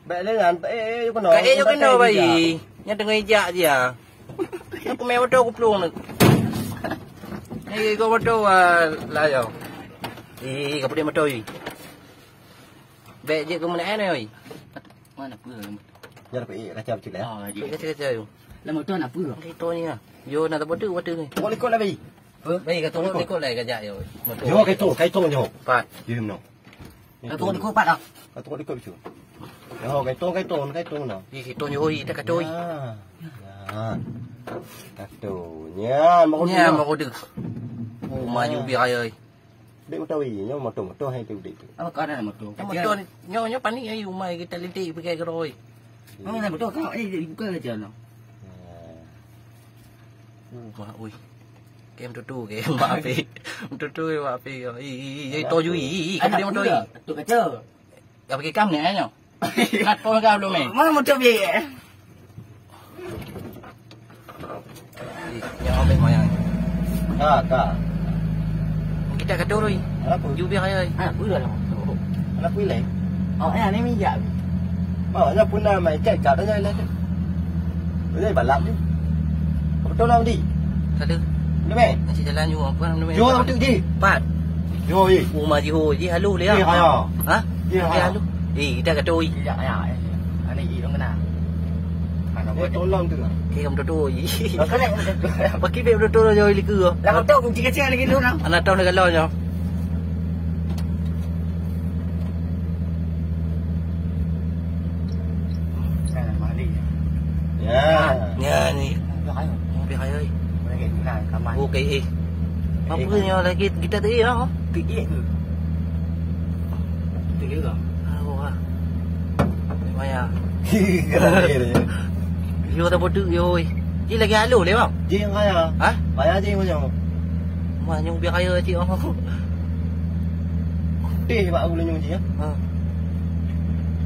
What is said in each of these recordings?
Bẹ lên ngàn bẹ con nó. Cái cho cái nô vậy gì? Nhà đừng ngay dạ gì à? Nó có mèo trâu cục luôn được. Này có trâu là rồi. Thì gặp điểm trâu gì? Bẹ gì cũng lẽ này rồi. Mana pura. Nhà bẹ là chậm chịu lẽ. Cái chơi. Là một tuần là pura. Cái tôi nha. Vô nào tao bắt trư này. Có lấy con là gì? Bây giờ tôi lấy con này cái dạ rồi. Vô cái tô nhổ. Phải. Dìm nó. Cái tuần có bắt à? Cái tô lấy con chủ. Cái tô nào? Thì tôi nhổ gì ta cái trôi. Cái tô nha, mà có được. Mà nhiều việc ơi. Để một trâu gì nhưng mà một trâu hay trâu đi. Apa kau ada một tuần? Một tuần nhau pani ayu mày cái talenti với cái rồi. Nó là một tuần kau đi buka aja no. Mà ui. Kem tu cái mà phê. Tu mà phê rồi. Tôi vui. Cái điểm tôi. Tu cái chơi. Gặp cái cam này nhở. Ngắt con cao luôn mày. Mana một tuần gì? Nhau bên ngoài này. Cả. Kita kata rồi. You biar ơi. Pura lah. Nó quý lệ. Ini minyak. Mà nhà pun là mày chạy cả đó nhai lên. Bây giờ bản lắm chứ. Đâu làm đi? Thật được. Đúng mẹ. Chị jalan you apa namanya? Vô tự đi. Pat. Vô gì? Uma ji ho ji halu dia. Gì hả? Hả? Gì hả? Halu. Kita kata oi. Ya. Ini hidung kena. Mana Cái trốn lon từ. Cái ông tu gì? Cái này Bagi be tu rồi li cứ. là một tuần cũng chỉ cái chơi này cái luôn không? Anak tahu nak lo je. Này là mà đi. Nha. Ni. Biar ơi. Cái này là kamar. Okey. Apa ni lagi kita tadi ya? Cái gì cơ? Tôi biết rồi. Wah. Maya. Cái này. Yo ta bodu yo oi. Ji lagi halu le bang. Gì hay à? Hả? Phải à gì mà nhổ. Mà nhung biar ơi chị không. Đi mà ông lên nhung gì á?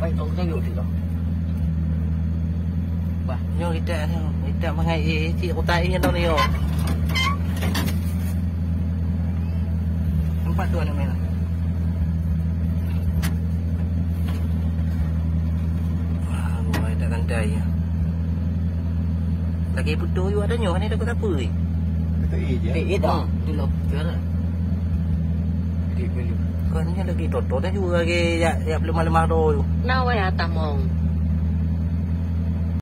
Quay tôi cái gì đó. Yo kita mengai chị cô tay yên đâu ni yo. Empat tu anak merah. Wah, gua tak santai. Lagi putu you ada nyoh ni dah apa ni? Cái gì chứ? Cái ít đó. Tôi lột chết rồi. Thì quên luôn. Kan ni lagi toto dah juga lagi ya belum malam-malam tu. Nawa ya tamong.